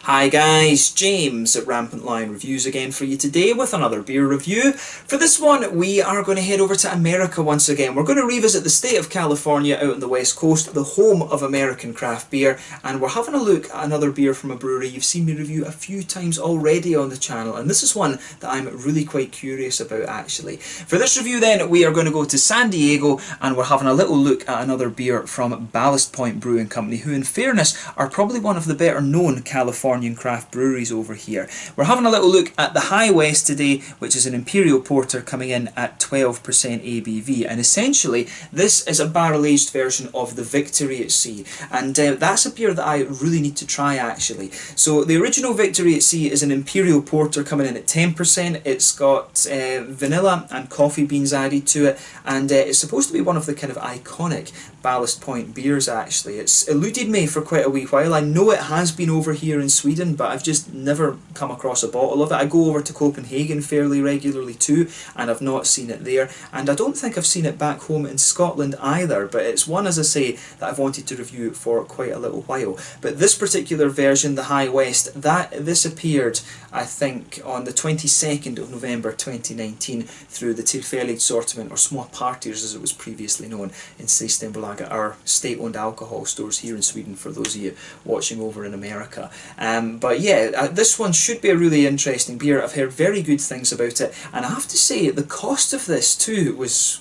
Hi guys, James at RampantLionReviews again for you today with another beer review. For this one we are going to head over to America once again. We're going to revisit the state of California out on the west coast, the home of American craft beer, and we're having a look at another beer from a brewery you've seen me review a few times already on the channel, and this is one that I'm really quite curious about actually. For this review then we are going to go to San Diego and we're having a little look at another beer from Ballast Brewing Company, who in fairness are probably one of the better known Californian craft breweries over here. We're having a little look at the High West today, which is an Imperial Porter coming in at 12% ABV, and essentially this is a barrel-aged version of the Victory at Sea, and that's a beer that I really need to try actually. So the original Victory at Sea is an Imperial Porter coming in at 10%. It's got vanilla and coffee beans added to it, and it's supposed to be one of the kind of iconic Ballast Point beers actually. It's eluded me for quite a wee while. I know it has been over here in Sweden, but I've just never come across a bottle of it. I go over to Copenhagen fairly regularly too, and I've not seen it there, and I don't think I've seen it back home in Scotland either, but it's one, as I say, that I've wanted to review for quite a little while. But this particular version, the High West, this appeared, I think, on the 22nd of November 2019 through the Tillfälligt Sortiment, or Small Parties as it was previously known, in Systembolaget, our state-owned alcohol stores here in Sweden, for those of you watching over in America. But yeah, this one should be a really interesting beer. I've heard very good things about it, and I have to say the cost of this too was,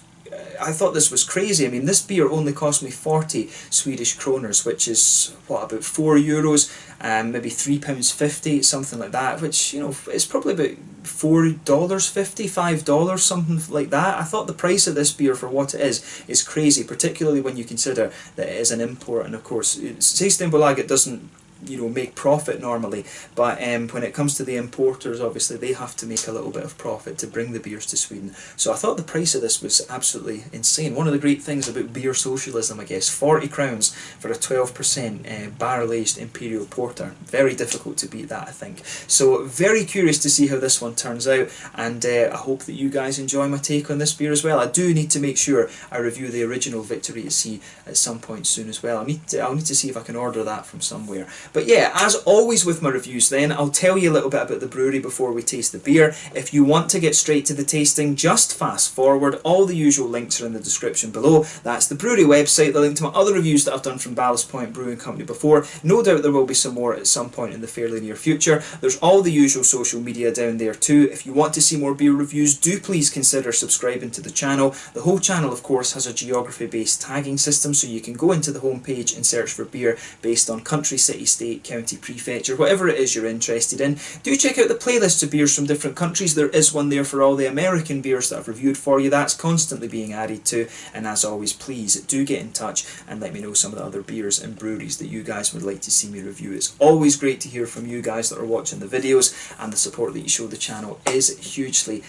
I thought this was crazy. I mean, this beer only cost me 40 Swedish kroners, which is, what, about €4, maybe £3.50, something like that, which, you know, it's probably about $4.50, $5, something like that. I thought the price of this beer for what it is crazy, particularly when you consider that it is an import, and of course, Systembolaget doesn't, you know, make profit normally, but when it comes to the importers, obviously they have to make a little bit of profit to bring the beers to Sweden. So I thought the price of this was absolutely insane. One of the great things about beer socialism, I guess, 40 crowns for a 12% barrel-aged Imperial Porter. Very difficult to beat that, I think. So very curious to see how this one turns out, and I hope that you guys enjoy my take on this beer as well. I do need to make sure I review the original Victory at Sea at some point soon as well. I'll need to see if I can order that from somewhere. But yeah, as always with my reviews then, I'll tell you a little bit about the brewery before we taste the beer. If you want to get straight to the tasting, just fast forward. All the usual links are in the description below. That's the brewery website, the link to my other reviews that I've done from Ballast Point Brewing Company before. No doubt there will be some more at some point in the fairly near future. There's all the usual social media down there too. If you want to see more beer reviews, do please consider subscribing to the channel. The whole channel, of course, has a geography-based tagging system, so you can go into the homepage and search for beer based on country, city, state, county, prefecture, whatever it is you're interested in. Do check out the playlists of beers from different countries. There is one there for all the American beers that I've reviewed for you. That's constantly being added to, and as always, please do get in touch and let me know some of the other beers and breweries that you guys would like to see me review. It's always great to hear from you guys that are watching the videos, and the support that you show the channel is hugely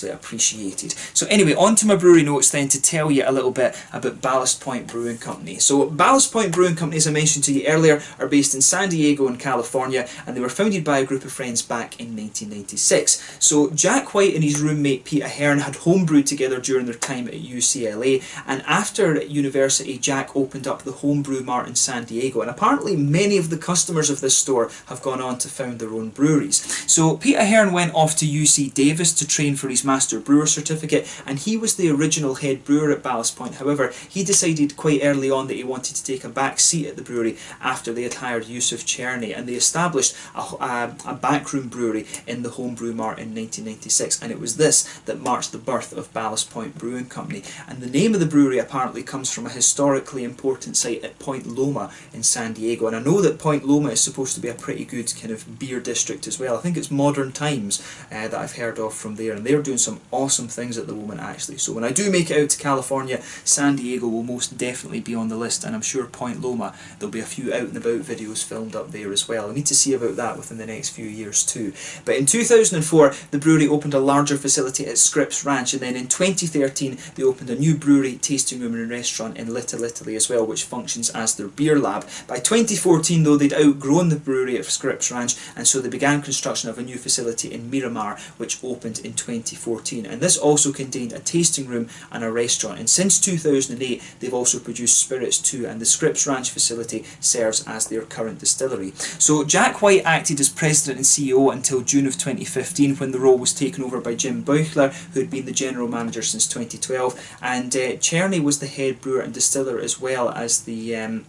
appreciated. So anyway, on to my brewery notes then, to tell you a little bit about Ballast Point Brewing Company. So Ballast Point Brewing Company, as I mentioned to you earlier, are based in San Diego in California, and they were founded by a group of friends back in 1996. So Jack White and his roommate Pete Ahern had homebrewed together during their time at UCLA, and after university Jack opened up the Homebrew Mart in San Diego, and apparently many of the customers of this store have gone on to found their own breweries. So Pete Ahern went off to UC Davis to train for his Master Brewer certificate, and he was the original head brewer at Ballast Point. However, he decided quite early on that he wanted to take a back seat at the brewery after they had hired Yusuf Cherny, and they established a backroom brewery in the Homebrew Mart in 1996, and it was this that marked the birth of Ballast Point Brewing Company. And the name of the brewery apparently comes from a historically important site at Point Loma in San Diego, and I know that Point Loma is supposed to be a pretty good kind of beer district as well. I think it's Modern Times that I've heard of from there, and they're doing some awesome things at the moment actually. So when I do make it out to California, San Diego will most definitely be on the list, and I'm sure Point Loma, there'll be a few out and about videos filmed up there as well. I need to see about that within the next few years too. But in 2004 the brewery opened a larger facility at Scripps Ranch, and then in 2013 they opened a new brewery, tasting room and restaurant in Little Italy as well, which functions as their beer lab. By 2014 though, they'd outgrown the brewery at Scripps Ranch, and so they began construction of a new facility in Miramar, which opened in 2015. 2014, and this also contained a tasting room and a restaurant, and since 2008 they've also produced spirits too, and the Scripps Ranch facility serves as their current distillery. So Jack White acted as president and CEO until June of 2015, when the role was taken over by Jim Beuchler, who had been the general manager since 2012, and Cherney was the head brewer and distiller as well as the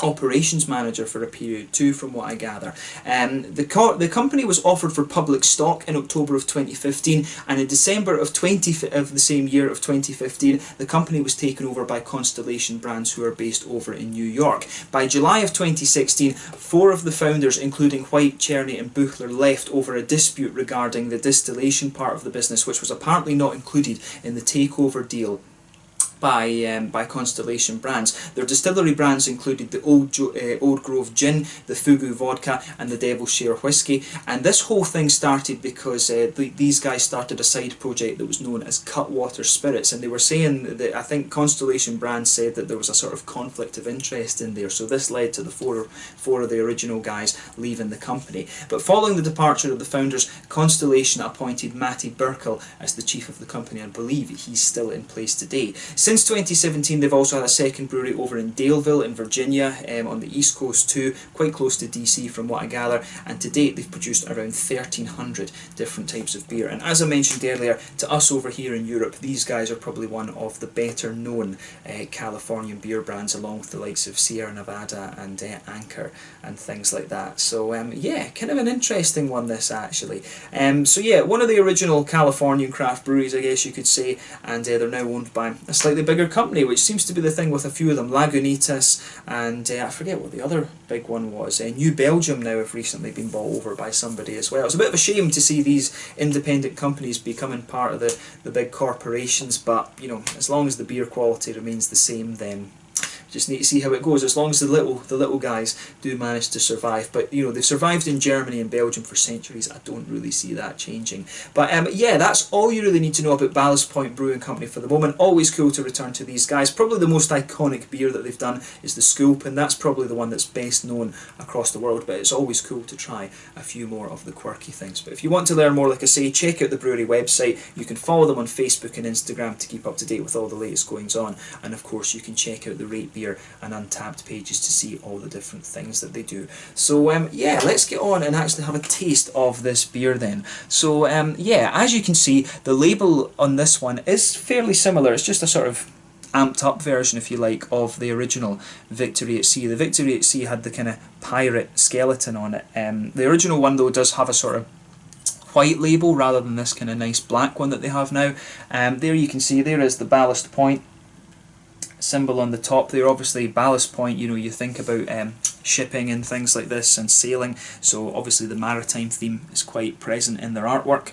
operations manager for a period too, from what I gather. The company was offered for public stock in October of 2015, and in December of the same year of 2015 the company was taken over by Constellation Brands, who are based over in New York. By July of 2016, 4 of the founders, including White, Cherney and Buchler, left over a dispute regarding the distillation part of the business, which was apparently not included in the takeover deal by Constellation Brands. Their distillery brands included the Old Grove Gin, the Fugu Vodka and the Devil's Share Whiskey, and this whole thing started because these guys started a side project that was known as Cutwater Spirits, and they were saying that, I think Constellation Brands said that there was a sort of conflict of interest in there, so this led to the four of the original guys leaving the company. But following the departure of the founders, Constellation appointed Matty Burkle as the chief of the company. I believe he's still in place today. Since 2017 they've also had a second brewery over in Daleville in Virginia, on the east coast too, quite close to DC from what I gather, and to date they've produced around 1,300 different types of beer. And as I mentioned earlier, to us over here in Europe, these guys are probably one of the better known Californian beer brands, along with the likes of Sierra Nevada and Anchor and things like that. So yeah, kind of an interesting one this actually. So yeah, one of the original Californian craft breweries, I guess you could say, and they're now owned by a slightly bigger company, which seems to be the thing with a few of them. Lagunitas and I forget what the other big one was. New Belgium now have recently been bought over by somebody as well. It's a bit of a shame to see these independent companies becoming part of the big corporations, but you know, as long as the beer quality remains the same, then just need to see how it goes, as long as the little guys do manage to survive. But you know, they've survived in Germany and Belgium for centuries. I don't really see that changing. But yeah, that's all you really need to know about Ballast Point Brewing Company for the moment. Always cool to return to these guys. Probably the most iconic beer that they've done is the Scoop, and that's probably the one that's best known across the world, but it's always cool to try a few more of the quirky things. But if you want to learn more, like I say, check out the brewery website. You can follow them on Facebook and Instagram to keep up to date with all the latest goings on, and of course you can check out the Rate Beer and Untappd pages to see all the different things that they do. So yeah, let's get on and actually have a taste of this beer then. So yeah, as you can see, the label on this one is fairly similar. It's just a sort of amped up version, if you like, of the original Victory at Sea. The Victory at Sea had the kind of pirate skeleton on it. The original one though does have a sort of white label rather than this kind of nice black one that they have now. There you can see there is the Ballast Point symbol on the top there. Obviously Ballast Point, you know, you think about shipping and things like this and sailing, so obviously the maritime theme is quite present in their artwork.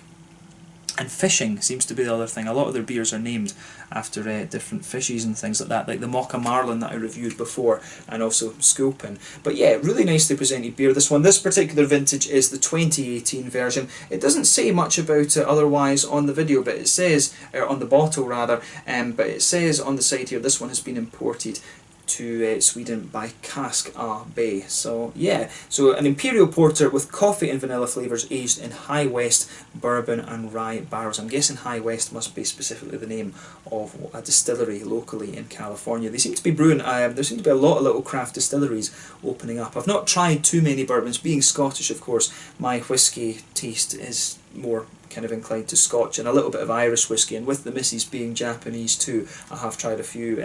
And fishing seems to be the other thing. A lot of their beers are named after different fishes and things like that, like the Mocha Marlin that I reviewed before, and also Sculpin. But yeah, really nicely presented beer, this one. This particular vintage is the 2018 version. It doesn't say much about it otherwise on the video, but it says, on the bottle rather, but it says on the side here, this one has been imported to Sweden by Cask A Bay. So yeah, so an Imperial Porter with coffee and vanilla flavours, aged in High West bourbon and rye barrels. I'm guessing High West must be specifically the name of a distillery locally in California. They seem to be brewing, there seem to be a lot of little craft distilleries opening up. I've not tried too many bourbons. Being Scottish, of course, my whisky taste is more kind of inclined to Scotch and a little bit of Irish whiskey, and with the missus being Japanese too, I have tried a few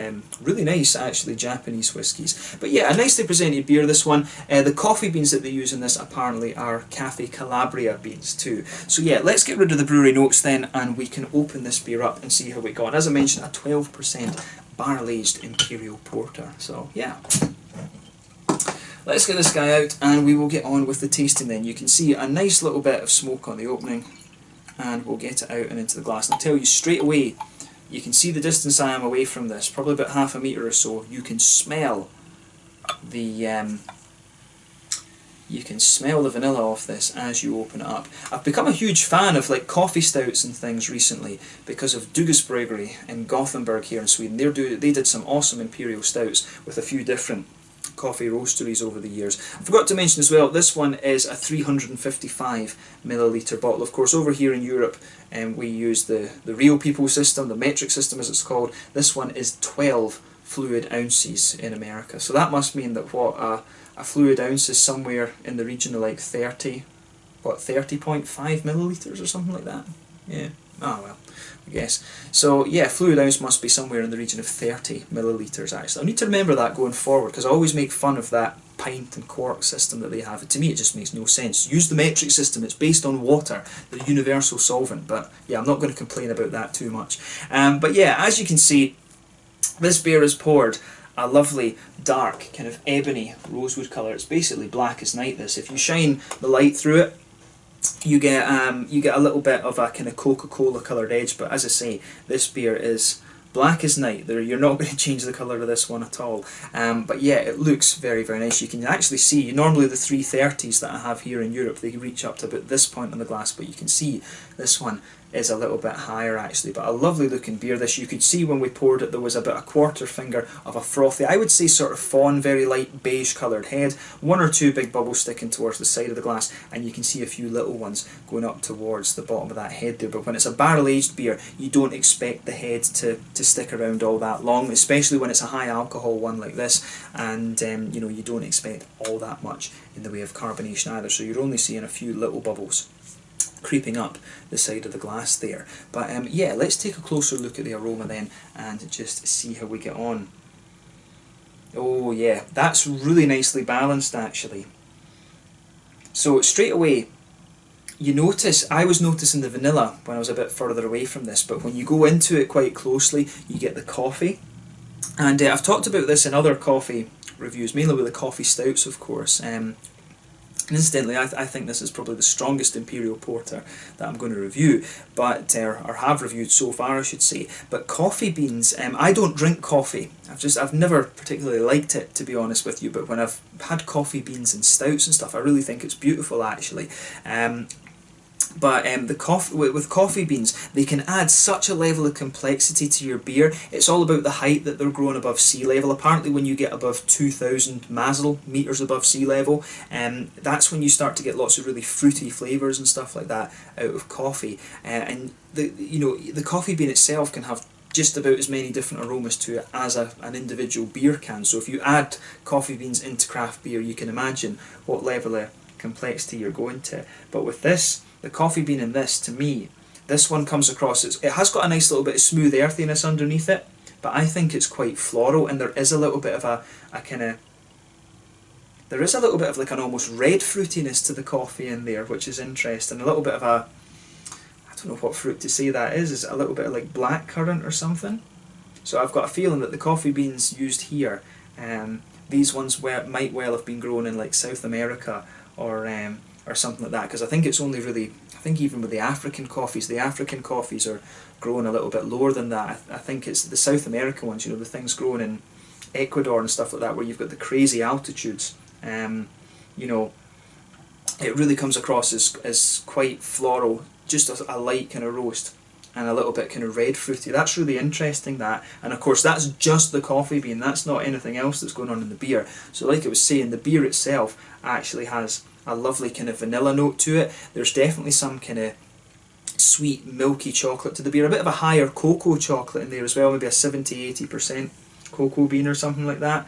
really nice actually Japanese whiskies. But yeah, a nicely presented beer, this one. The coffee beans that they use in this apparently are Cafe Calabria beans too. So yeah, let's get rid of the brewery notes then, and we can open this beer up and see how it got. And as I mentioned, a 12% barrel-aged Imperial Porter. So yeah, let's get this guy out and we will get on with the tasting then. You can see a nice little bit of smoke on the opening, and we'll get it out and into the glass. And I'll tell you straight away, you can see the distance I am away from this, probably about half a metre or so. You can smell the vanilla off this as you open it up. I've become a huge fan of like coffee stouts and things recently because of Dugas Brewery in Gothenburg here in Sweden. They did some awesome Imperial stouts with a few different coffee roasteries over the years. I forgot to mention as well, this one is a 355ml bottle. Of course, over here in Europe, we use the real people system, the metric system as it's called. This one is 12 fluid ounces in America. So that must mean that what a fluid ounce is somewhere in the region of like 30.5 millilitres or something like that. Yeah. Oh well, I guess. So yeah, fluid ounce must be somewhere in the region of 30 millilitres actually. I need to remember that going forward, because I always make fun of that pint and quart system that they have. And to me it just makes no sense. Use the metric system, it's based on water, the universal solvent. But yeah, I'm not going to complain about that too much. But yeah, as you can see, this beer is poured a lovely dark kind of ebony rosewood colour. It's basically black as night, this. If you shine the light through it, you get a little bit of a kind of Coca-Cola coloured edge, but as I say, this beer is black as night. You're not going to change the colour of this one at all. But yeah, it looks very, very nice. You can actually see, normally the 330s that I have here in Europe, they reach up to about this point on the glass, but you can see this one is a little bit higher actually. But a lovely looking beer this. You could see when we poured it there was about a quarter finger of a frothy, I would say sort of fawn, very light beige coloured head, one or two big bubbles sticking towards the side of the glass, and you can see a few little ones going up towards the bottom of that head there. But when it's a barrel aged beer, you don't expect the head to stick around all that long, especially when it's a high alcohol one like this, and you know, you don't expect all that much in the way of carbonation either, so you're only seeing a few little bubbles creeping up the side of the glass there. But yeah, let's take a closer look at the aroma then and just see how we get on. Oh yeah, that's really nicely balanced actually. So straight away you notice, I was noticing the vanilla when I was a bit further away from this, but when you go into it quite closely you get the coffee. And I've talked about this in other coffee reviews, mainly with the coffee stouts of course. Incidentally, I think this is probably the strongest Imperial Porter that I'm going to review, but or have reviewed so far I should say. But coffee beans, I don't drink coffee. I've never particularly liked it, to be honest with you, but when I've had coffee beans and stouts and stuff, I really think it's beautiful actually. But with coffee beans, they can add such a level of complexity to your beer. It's all about the height that they're growing above sea level. Apparently when you get above 2,000 Masel, metres above sea level, that's when you start to get lots of really fruity flavours and stuff like that out of coffee. And the coffee bean itself can have just about as many different aromas to it as an individual beer can. So if you add coffee beans into craft beer, you can imagine what level of complexity you're going to. But with this, the coffee bean in this, to me, this one comes across, it has got a nice little bit of smooth earthiness underneath it, but I think it's quite floral, and there is a little bit of there is a little bit of like an almost red fruitiness to the coffee in there, which is interesting. A little bit of I don't know what fruit to say that is it a little bit of like blackcurrant or something? So I've got a feeling that the coffee beans used here, these ones might well have been grown in like South America or something like that, because I think it's only really, I think even with the African coffees are grown a little bit lower than that. I think it's the South American ones, the things grown in Ecuador and stuff like that, where you've got the crazy altitudes. It really comes across as quite floral, just a light kind of roast and a little bit kind of red fruity. That's really interesting, that. And of course that's just the coffee bean, that's not anything else that's going on in the beer. So like I was saying, the beer itself actually has a lovely kind of vanilla note to it. There's definitely some kind of sweet milky chocolate to the beer, a bit of a higher cocoa chocolate in there as well, maybe a 70-80% cocoa bean or something like that,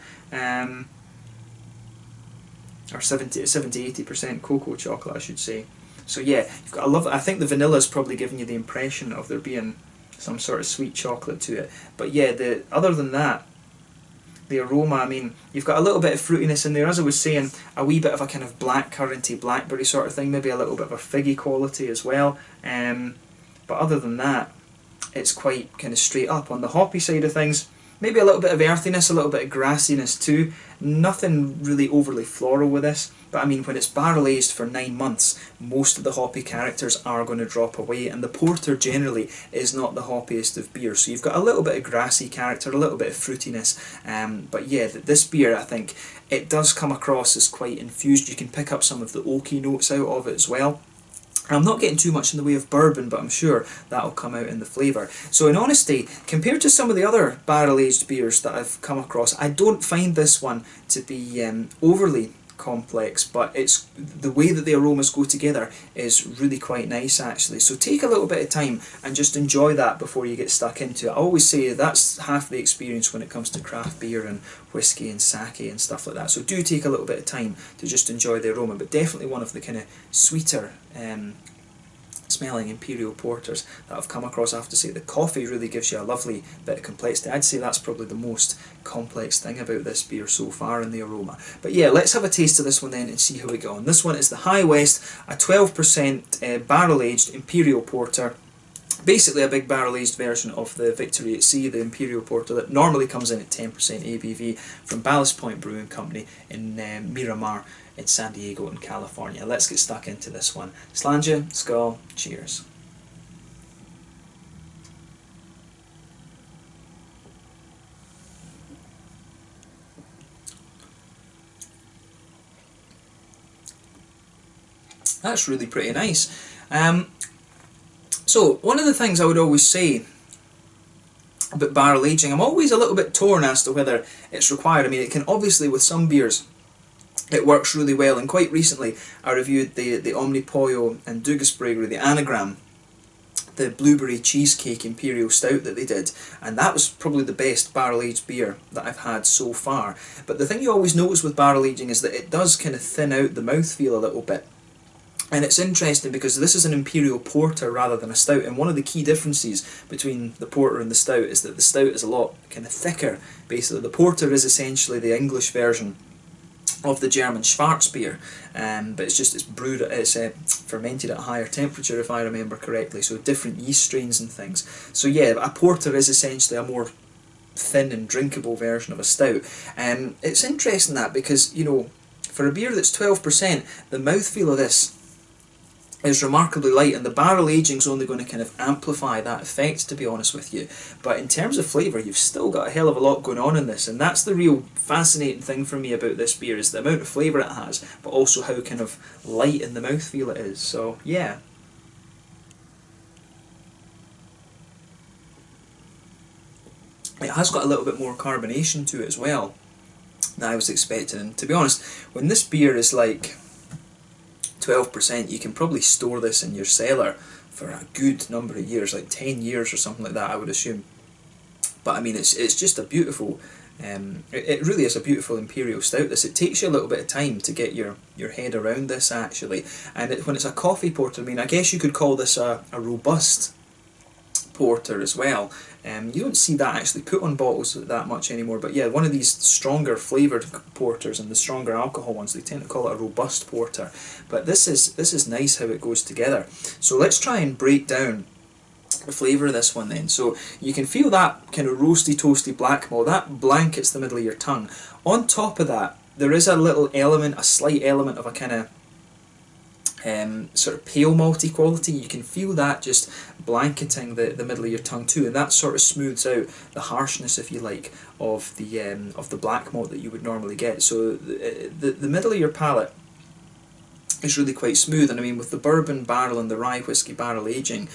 or 70-80% cocoa chocolate I should say. So yeah, you've got I think the vanilla is probably giving you the impression of there being some sort of sweet chocolate to it. But yeah, other than that, the aroma, I mean, you've got a little bit of fruitiness in there, as I was saying, a wee bit of a kind of blackcurranty, blackberry sort of thing, maybe a little bit of a figgy quality as well. But other than that, it's quite kind of straight up. On the hoppy side of things, maybe a little bit of earthiness, a little bit of grassiness too. Nothing really overly floral with this, but I mean, when it's barrel aged for 9 months, most of the hoppy characters are going to drop away, and the porter generally is not the hoppiest of beers. So you've got a little bit of grassy character, a little bit of fruitiness, but yeah, this beer, I think, it does come across as quite infused. You can pick up some of the oaky notes out of it as well. I'm not getting too much in the way of bourbon, but I'm sure that'll come out in the flavour. So in honesty, compared to some of the other barrel-aged beers that I've come across, I don't find this one to be overly complex, but it's the way that the aromas go together is really quite nice actually. So take a little bit of time and just enjoy that before you get stuck into it. I always say that's half the experience when it comes to craft beer and whiskey and sake and stuff like that. So do take a little bit of time to just enjoy the aroma, but definitely one of the kind of sweeter smelling Imperial porters that I've come across. I have to say the coffee really gives you a lovely bit of complexity. I'd say that's probably the most complex thing about this beer so far in the aroma. But yeah, let's have a taste of this one then and see how we go on. This one is the High West, a 12% barrel aged Imperial porter. Basically a big barrel-aged version of the Victory at Sea, the Imperial Porter that normally comes in at 10% ABV from Ballast Brewing Company in Miramar in San Diego in California. Let's get stuck into this one. Slàinte, skål, cheers. That's really pretty nice. So, one of the things I would always say about barrel aging, I'm always a little bit torn as to whether it's required. I mean, it can obviously, with some beers, it works really well. And quite recently, I reviewed the Omnipollo and Dugasbrygger, the Anagram, the blueberry cheesecake Imperial Stout that they did. And that was probably the best barrel-aged beer that I've had so far. But the thing you always notice with barrel aging is that it does kind of thin out the mouthfeel a little bit. And it's interesting because this is an Imperial Porter rather than a Stout, and one of the key differences between the Porter and the Stout is that the Stout is a lot kind of thicker. Basically, the Porter is essentially the English version of the German Schwarzbier, but it's brewed, it's fermented at a higher temperature if I remember correctly, so different yeast strains and things. So yeah, a Porter is essentially a more thin and drinkable version of a Stout. It's interesting that because, you know, for a beer that's 12%, the mouthfeel of this is remarkably light, and the barrel aging is only going to kind of amplify that effect, to be honest with you. But in terms of flavour, you've still got a hell of a lot going on in this, and that's the real fascinating thing for me about this beer, is the amount of flavour it has, but also how kind of light in the mouthfeel it is. So yeah. It has got a little bit more carbonation to it as well than I was expecting, and to be honest, when this beer is like 12%, you can probably store this in your cellar for a good number of years, like 10 years or something like that, I would assume. But I mean, it's just a beautiful, it really is a beautiful Imperial Stout. It takes you a little bit of time to get your head around this actually, and when it's a coffee porter, I mean, I guess you could call this a robust porter as well. You don't see that actually put on bottles that much anymore, but yeah, one of these stronger flavoured porters and the stronger alcohol ones, they tend to call it a robust porter. But this is nice how it goes together. So let's try and break down the flavour of this one then. So you can feel that kind of roasty toasty black malt, that blankets the middle of your tongue. On top of that, there is a little element, a slight element of a kind of sort of pale malty quality. You can feel that just blanketing the middle of your tongue too, and that sort of smooths out the harshness, if you like, of the black malt that you would normally get. So the middle of your palate is really quite smooth, and I mean, with the bourbon barrel and the rye whiskey barrel aging,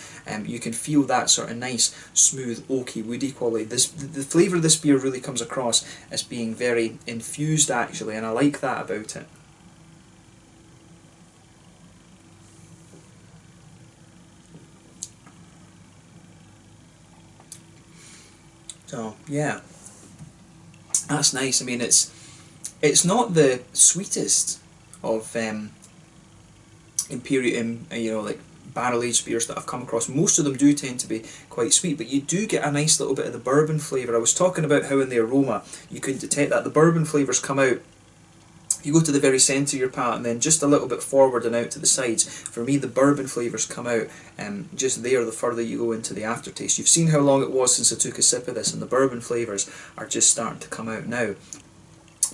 you can feel that sort of nice, smooth, oaky, woody quality. The flavour of this beer really comes across as being very infused actually, and I like that about it. So yeah, that's nice. I mean, it's not the sweetest of Imperial, you know, like barrel aged beers that I've come across. Most of them do tend to be quite sweet, but you do get a nice little bit of the bourbon flavour. I was talking about how in the aroma you can detect that the bourbon flavours come out. If you go to the very centre of your palate and then just a little bit forward and out to the sides, for me the bourbon flavours come out just there the further you go into the aftertaste. You've seen how long it was since I took a sip of this, and the bourbon flavours are just starting to come out now.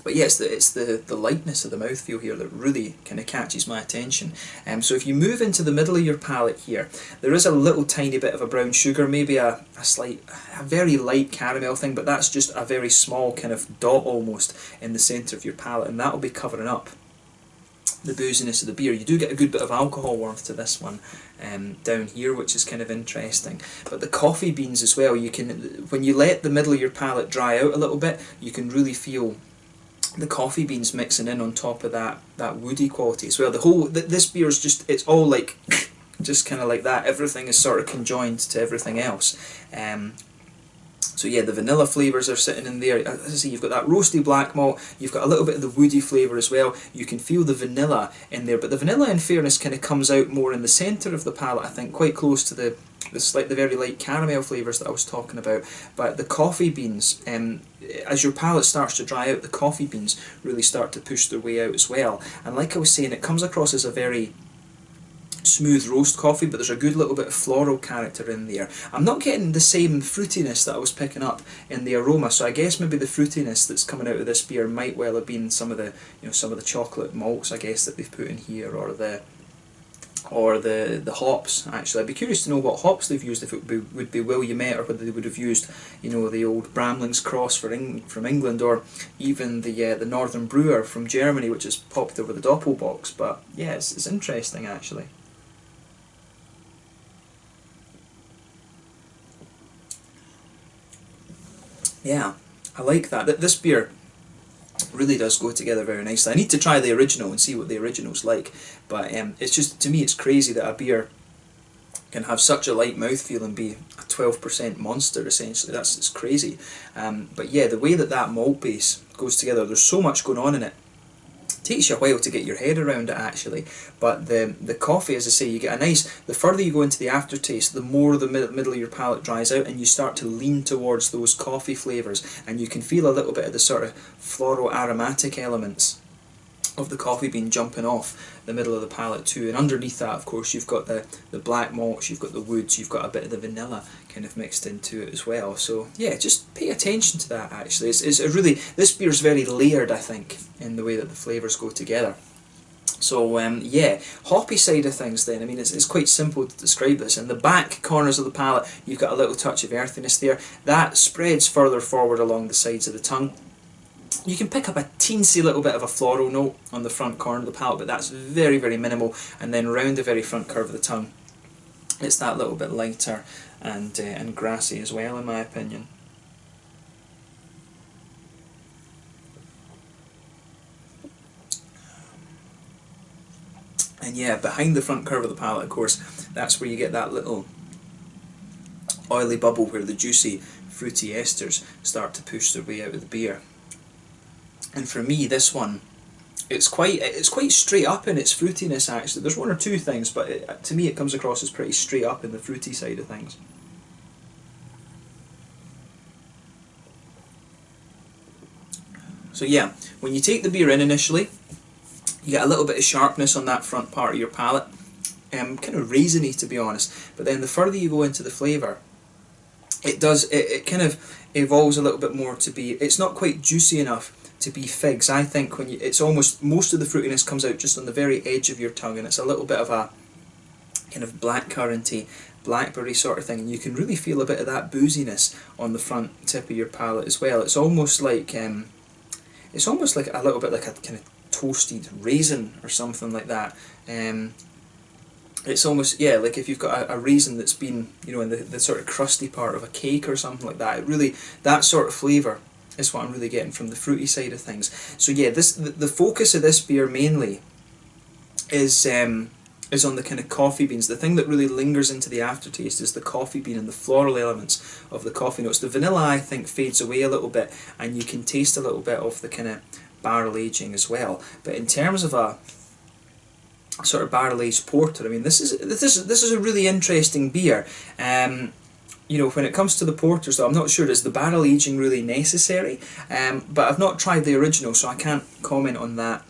But yes, it's the lightness of the mouthfeel here that really kind of catches my attention. So if you move into the middle of your palate here, there is a little tiny bit of a brown sugar, maybe a very light caramel thing, but that's just a very small kind of dot almost in the centre of your palate, and that will be covering up the booziness of the beer. You do get a good bit of alcohol warmth to this one down here, which is kind of interesting. But the coffee beans as well, you can, when you let the middle of your palate dry out a little bit, you can really feel the coffee beans mixing in on top of that woody quality as well. This beer is just, it's all like just kind of like that. Everything is sort of conjoined to everything else. So yeah, the vanilla flavours are sitting in there. As I say, you've got that roasty black malt, you've got a little bit of the woody flavour as well. You can feel the vanilla in there, but the vanilla, in fairness, kind of comes out more in the centre of the palate, I think, quite close to the very light caramel flavours that I was talking about. But the coffee beans, as your palate starts to dry out, the coffee beans really start to push their way out as well. And like I was saying, it comes across as a very smooth roast coffee, but there's a good little bit of floral character in there. I'm not getting the same fruitiness that I was picking up in the aroma, so I guess maybe the fruitiness that's coming out of this beer might well have been some of the, you know, some of the chocolate malts, I guess, that they've put in here, or the hops. Actually, I'd be curious to know what hops they've used, if it would be Williamette, or whether they would have used, you know, the old Bramling's Cross from England, or even the Northern Brewer from Germany, which is popped over the Doppelbock. But yeah, it's interesting actually. Yeah, I like that. This beer really does go together very nicely. I need to try the original and see what the original's like, but it's just, to me, it's crazy that a beer can have such a light mouthfeel and be a 12% monster, essentially. It's crazy. But yeah, the way that malt base goes together, there's so much going on in it. Takes you a while to get your head around it actually, but the coffee, as I say, you get a nice, the further you go into the aftertaste, the more the middle of your palate dries out, and you start to lean towards those coffee flavours, and you can feel a little bit of the sort of floral aromatic elements of the coffee bean jumping off the middle of the palate too. And underneath that, of course, you've got the black malts, you've got the woods, you've got a bit of the vanilla kind of mixed into it as well. So yeah, just pay attention to that actually. It's a really, this beer's very layered, I think, in the way that the flavours go together. So yeah, hoppy side of things then, I mean, it's quite simple to describe this. In the back corners of the palate, you've got a little touch of earthiness there. That spreads further forward along the sides of the tongue. You can pick up a teensy little bit of a floral note on the front corner of the palate, but that's very, very minimal. And then round the very front curve of the tongue, it's that little bit lighter and grassy as well, in my opinion. And yeah, behind the front curve of the palate, of course, that's where you get that little oily bubble where the juicy, fruity esters start to push their way out of the beer. And for me, this one, it's quite straight up in its fruitiness actually. There's one or two things, but to me it comes across as pretty straight up in the fruity side of things. So yeah, when you take the beer in initially, you get a little bit of sharpness on that front part of your palate, kind of raisiny to be honest. But then the further you go into the flavour, it kind of evolves a little bit more to be, it's not quite juicy enough to be figs. I think when it's almost, most of the fruitiness comes out just on the very edge of your tongue, and it's a little bit of a kind of blackcurranty, blackberry sort of thing, and you can really feel a bit of that booziness on the front tip of your palate as well. It's almost like a little bit like a kind of toasted raisin or something like that. It's almost, yeah, like if you've got a raisin that's been, you know, in the sort of crusty part of a cake or something like that. It really, that sort of flavour is what I'm really getting from the fruity side of things. So yeah, the focus of this beer mainly is on the kind of coffee beans. The thing that really lingers into the aftertaste is the coffee bean and the floral elements of the coffee notes. The vanilla, I think, fades away a little bit, and you can taste a little bit of the kind of barrel aging as well. But in terms of a sort of barrel aged porter, I mean, this is a really interesting beer. You know, when it comes to the porters, though, I'm not sure, is the barrel aging really necessary? But I've not tried the original, so I can't comment on that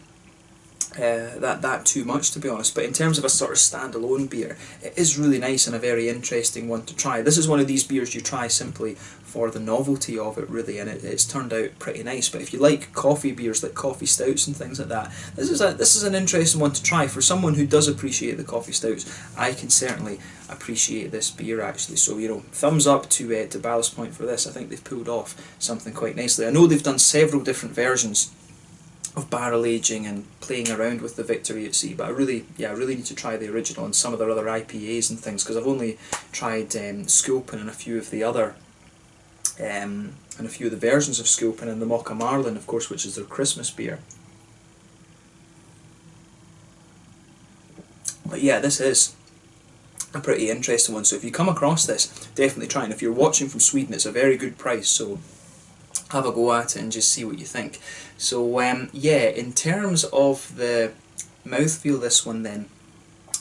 too much, to be honest. But in terms of a sort of standalone beer, it is really nice and a very interesting one to try. This is one of these beers you try simply for the novelty of it, really, and it's turned out pretty nice. But if you like coffee beers, like coffee stouts and things like that, this is an interesting one to try. For someone who does appreciate the coffee stouts, I can certainly appreciate this beer actually. So, you know, thumbs up to Ballast Point for this. I think they've pulled off something quite nicely. I know they've done several different versions of barrel aging and playing around with the Victory at Sea, but I really need to try the original and some of their other IPAs and things, because I've only tried Sculpin and a few of the other and a few of the versions of Sculpin, and the Mocha Marlin, of course, which is their Christmas beer. But yeah, this is a pretty interesting one, so if you come across this, definitely try it. And if you're watching from Sweden, it's a very good price, so have a go at it and just see what you think. So yeah, in terms of the mouthfeel, this one then,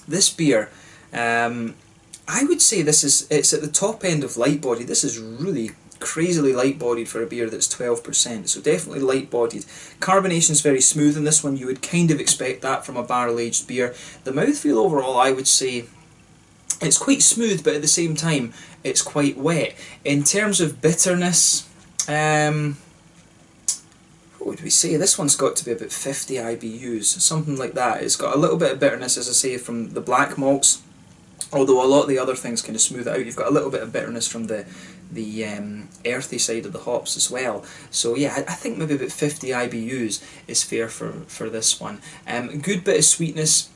this beer, I would say it's at the top end of light body. This is really crazily light bodied for a beer that's 12%, so definitely light bodied. Carbonation is very smooth in this one. You would kind of expect that from a barrel aged beer. The mouthfeel overall, I would say it's quite smooth, but at the same time it's quite wet. In terms of bitterness, what would we say? This one's got to be about 50 IBUs, something like that. It's got a little bit of bitterness, as I say, from the black malts, although a lot of the other things kind of smooth it out. You've got a little bit of bitterness from the earthy side of the hops as well. So yeah, I think maybe about 50 IBUs is fair for this one. Good bit of sweetness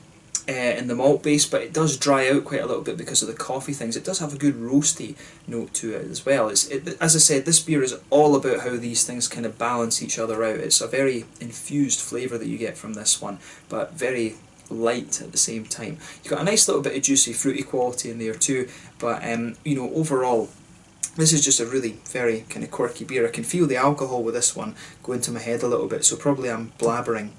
in the malt base, but it does dry out quite a little bit because of the coffee things. It does have a good roasty note to it as well. As I said, this beer is all about how these things kind of balance each other out. It's a very infused flavour that you get from this one, but very light at the same time. You've got a nice little bit of juicy fruity quality in there too, but you know, overall this is just a really very kind of quirky beer. I can feel the alcohol with this one go into my head a little bit, so probably I'm blabbering.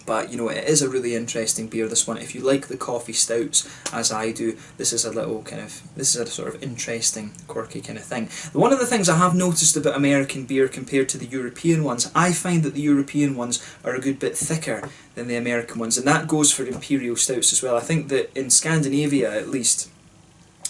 But you know, it is a really interesting beer, this one. If you like the coffee stouts, as I do, this is a sort of interesting, quirky kind of thing. One of the things I have noticed about American beer compared to the European ones, I find that the European ones are a good bit thicker than the American ones, and that goes for Imperial stouts as well. I think that in Scandinavia, at least,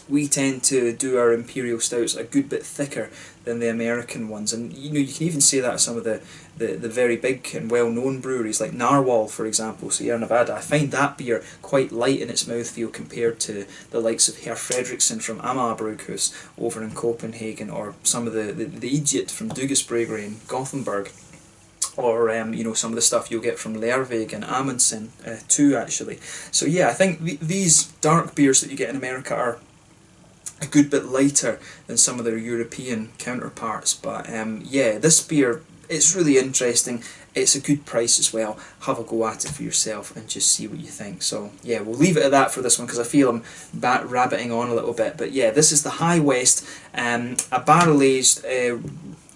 we tend to do our Imperial stouts a good bit thicker than the American ones, and you know, you can even say that at some of the very big and well-known breweries like Narwhal, for example, Sierra Nevada. I find that beer quite light in its mouthfeel compared to the likes of Herr Fredriksson from Amager Brewhus over in Copenhagen, or some of the Idiot from Dugas Brewery in Gothenburg, or you know, some of the stuff you'll get from Lervig and Amundsen too, actually. So yeah, I think these dark beers that you get in America are a good bit lighter than some of their European counterparts, but yeah, this beer, it's really interesting. It's a good price as well. Have a go at it for yourself and just see what you think. So yeah, we'll leave it at that for this one because I feel I'm rabbiting on a little bit. But yeah, this is the High West, a barrel aged,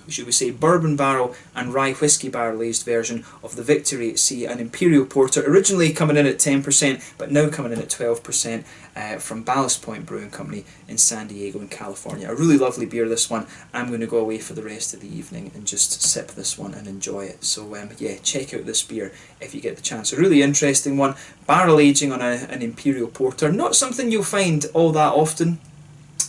should we say, bourbon barrel and rye whiskey barrel aged version of the Victory at Sea, an Imperial Porter, originally coming in at 10%, but now coming in at 12%, from Ballast Brewing Company in San Diego in California. A really lovely beer, this one. I'm going to go away for the rest of the evening and just sip this one and enjoy it. So yeah, check out this beer if you get the chance. A really interesting one, barrel aging on an Imperial Porter. Not something you'll find all that often,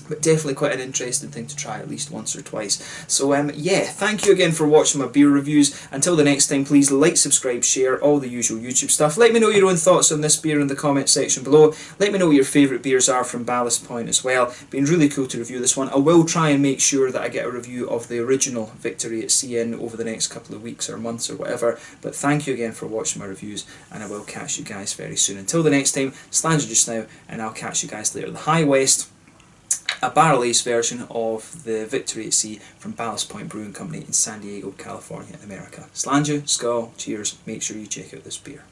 but definitely quite an interesting thing to try at least once or twice. So yeah, thank you again for watching my beer reviews. Until the next time, please like, subscribe, share, all the usual YouTube stuff. Let me know your own thoughts on this beer in the comment section below. Let me know what your favourite beers are from Ballast Point as well. Been really cool to review this one. I will try and make sure that I get a review of the original Victory at Sea in over the next couple of weeks or months or whatever. But thank you again for watching my reviews, and I will catch you guys very soon. Until the next time, Slanger just now, and I'll catch you guys later. The High West, a barrel-aged version of the Victory at Sea from Ballast Point Brewing Company in San Diego, California, America. Slàinte, skål, cheers, make sure you check out this beer.